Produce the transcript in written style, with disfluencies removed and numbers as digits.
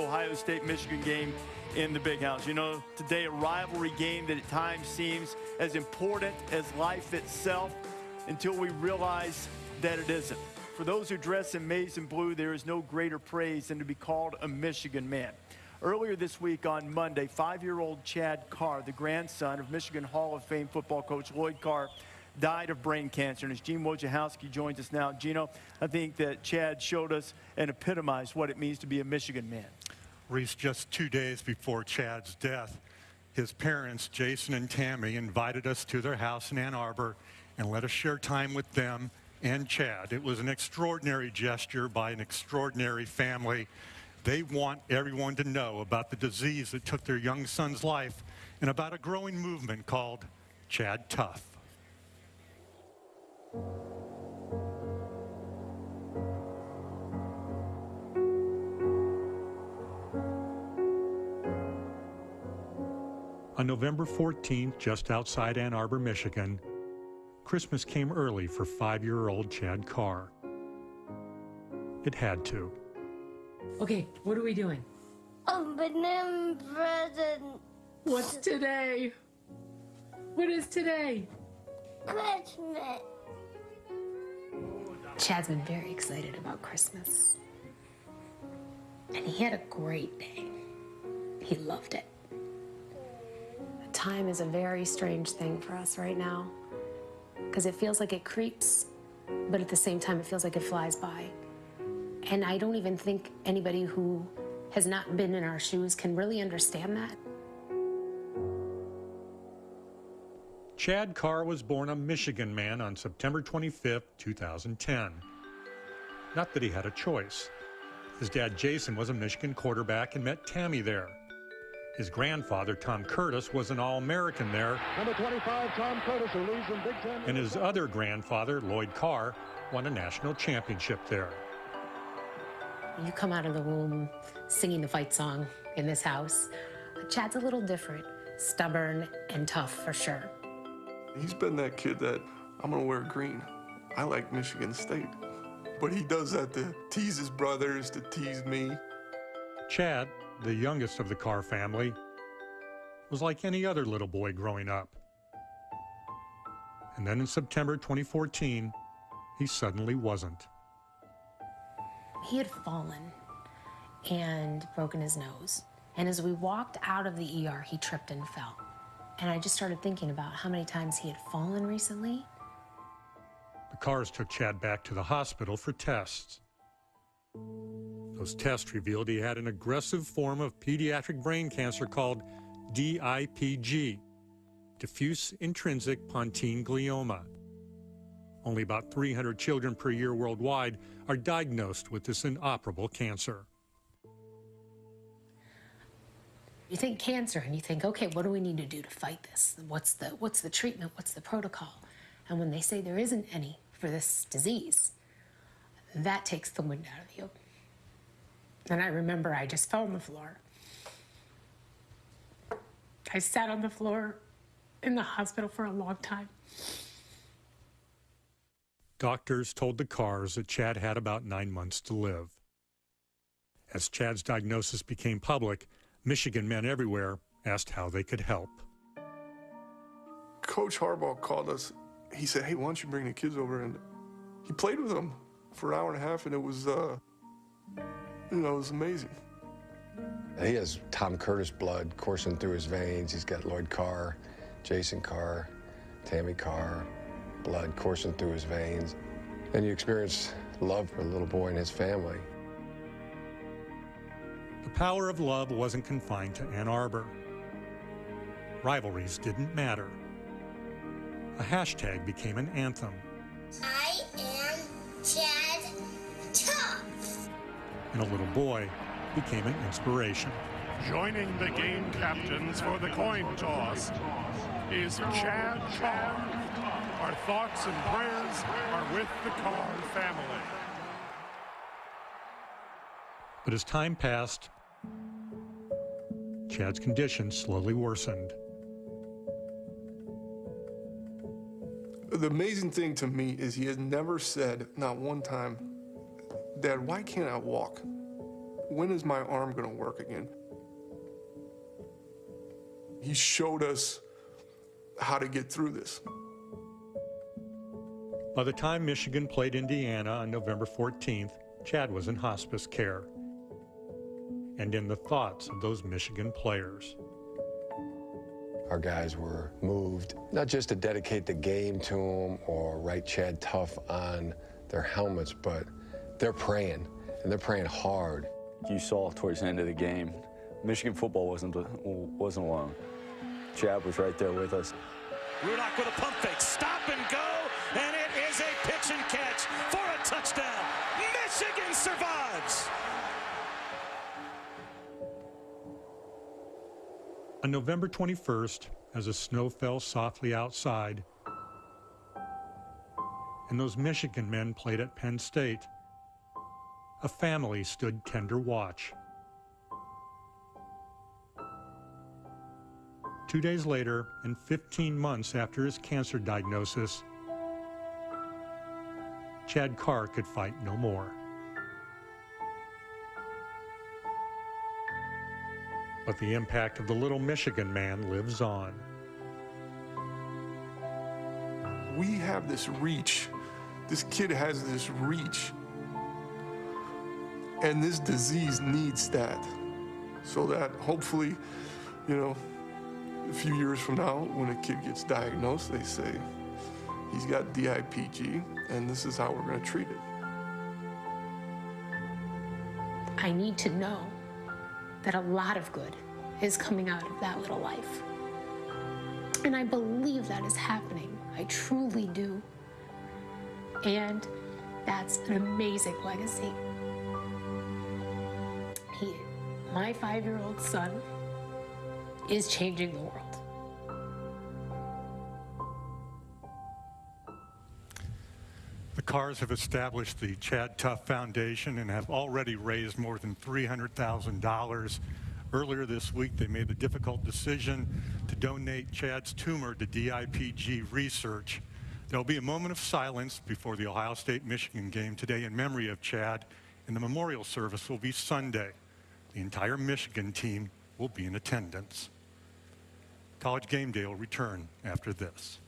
Ohio State-Michigan game in the Big House. You know, today a rivalry game that at times seems as important as life itself until we realize that it isn't. For those who dress in maize and blue, there is no greater praise than to be called a Michigan man. Earlier this week on Monday, 5-year-old Chad Carr, the grandson of Michigan Hall of Fame football coach Lloyd Carr, died of brain cancer. And as Gene Wojciechowski joins us now, Gino, I think that Chad showed us and epitomized what it means to be a Michigan man. Reese, just 2 days before Chad's death, his parents, Jason and Tammy, invited us to their house in Ann Arbor and let us share time with them and Chad. It was an extraordinary gesture by an extraordinary family. They want everyone to know about the disease that took their young son's life and about a growing movement called Chad Tough. On November 14th, just outside Ann Arbor, Michigan, Christmas came early for 5-year-old Chad Carr. It had to. Okay, what are we doing? Opening present. What's today? What is today? Christmas. Chad's been very excited about Christmas. And he had a great day. He loved it. Time is a very strange thing for us right now, because it feels like it creeps, but at the same time it feels like it flies by. And I don't even think anybody who has not been in our shoes can really understand that. Chad Carr was born a Michigan man on September 25th, 2010. Not that he had a choice. His dad, Jason, was a Michigan quarterback and met Tammy there. His grandfather, Tom Curtis, was an All-American there. Number 25, Tom Curtis, who leads in Big Ten. And his other grandfather, Lloyd Carr, won a national championship there. You come out of the womb singing the fight song in this house. Chad's a little different, stubborn and tough for sure. He's been that kid that, I'm gonna wear green. I like Michigan State. But he does that to tease his brothers, to tease me. Chad, the youngest of the Carr family, was like any other little boy growing up. And then in September 2014, he suddenly wasn't. He had fallen and broken his nose. And as we walked out of the ER, he tripped and fell. And I just started thinking about how many times he had fallen recently. The Carrs took Chad back to the hospital for tests. Those tests revealed he had an aggressive form of pediatric brain cancer called DIPG, diffuse intrinsic pontine glioma. Only about 300 children per year worldwide are diagnosed with this inoperable cancer. You think cancer and you think, okay, what do we need to do to fight this? What's the treatment? What's the protocol? And when they say there isn't any for this disease, that takes the wind out of you. And I remember I just fell on the floor. I sat on the floor in the hospital for a long time. Doctors told the Carrs that Chad had about 9 months to live. As Chad's diagnosis became public, Michigan men everywhere asked how they could help. Coach Harbaugh called us. He said, hey, why don't you bring the kids over? And he played with them for an hour and a half, and it was, it was amazing. He has Tom Curtis blood coursing through his veins. He's got Lloyd Carr, Jason Carr, Tammy Carr, blood coursing through his veins. And you experience love for the little boy and his family. The power of love wasn't confined to Ann Arbor. Rivalries didn't matter. A hashtag became an anthem. I am Chad Tough. And a little boy became an inspiration. Joining the game captains for the coin toss is Chad Carr. Our thoughts and prayers are with the Carr family. But as time passed, Chad's condition slowly worsened. The amazing thing to me is he has never said, not one time, Dad, why can't I walk? when is my arm gonna work again? He showed us how to get through this. By the time Michigan played Indiana on November 14th, Chad was in hospice care and in the thoughts of those Michigan players. Our guys were moved, not just to dedicate the game to him or write Chad Tough on their helmets, but they're praying, and they're praying hard. You saw towards the end of the game, Michigan football wasn't alone. Chad was right there with us. Rudock with a pump fake, stop and go, and it is a pitch and catch for a touchdown. Michigan survives. On November 21st, as the snow fell softly outside, and those Michigan men played at Penn State, a family stood tender watch. 2 days later, and 15 months after his cancer diagnosis, Chad Carr could fight no more. But the impact of the little Michigan man lives on. We have this reach. This kid has this reach. And this disease needs that. So that hopefully, you know, a few years from now, when a kid gets diagnosed, they say, he's got DIPG, and this is how we're going to treat it. I need to know that a lot of good is coming out of that little life. And I believe that is happening. I truly do. And that's an amazing legacy. My 5-year-old son is changing the world. The Carrs have established the Chad Tough Foundation and have already raised more than $300,000. Earlier this week, they made the difficult decision to donate Chad's tumor to DIPG research. There'll be a moment of silence before the Ohio State-Michigan game today in memory of Chad, and the memorial service will be Sunday. The entire Michigan team will be in attendance. College Game Day will return after this.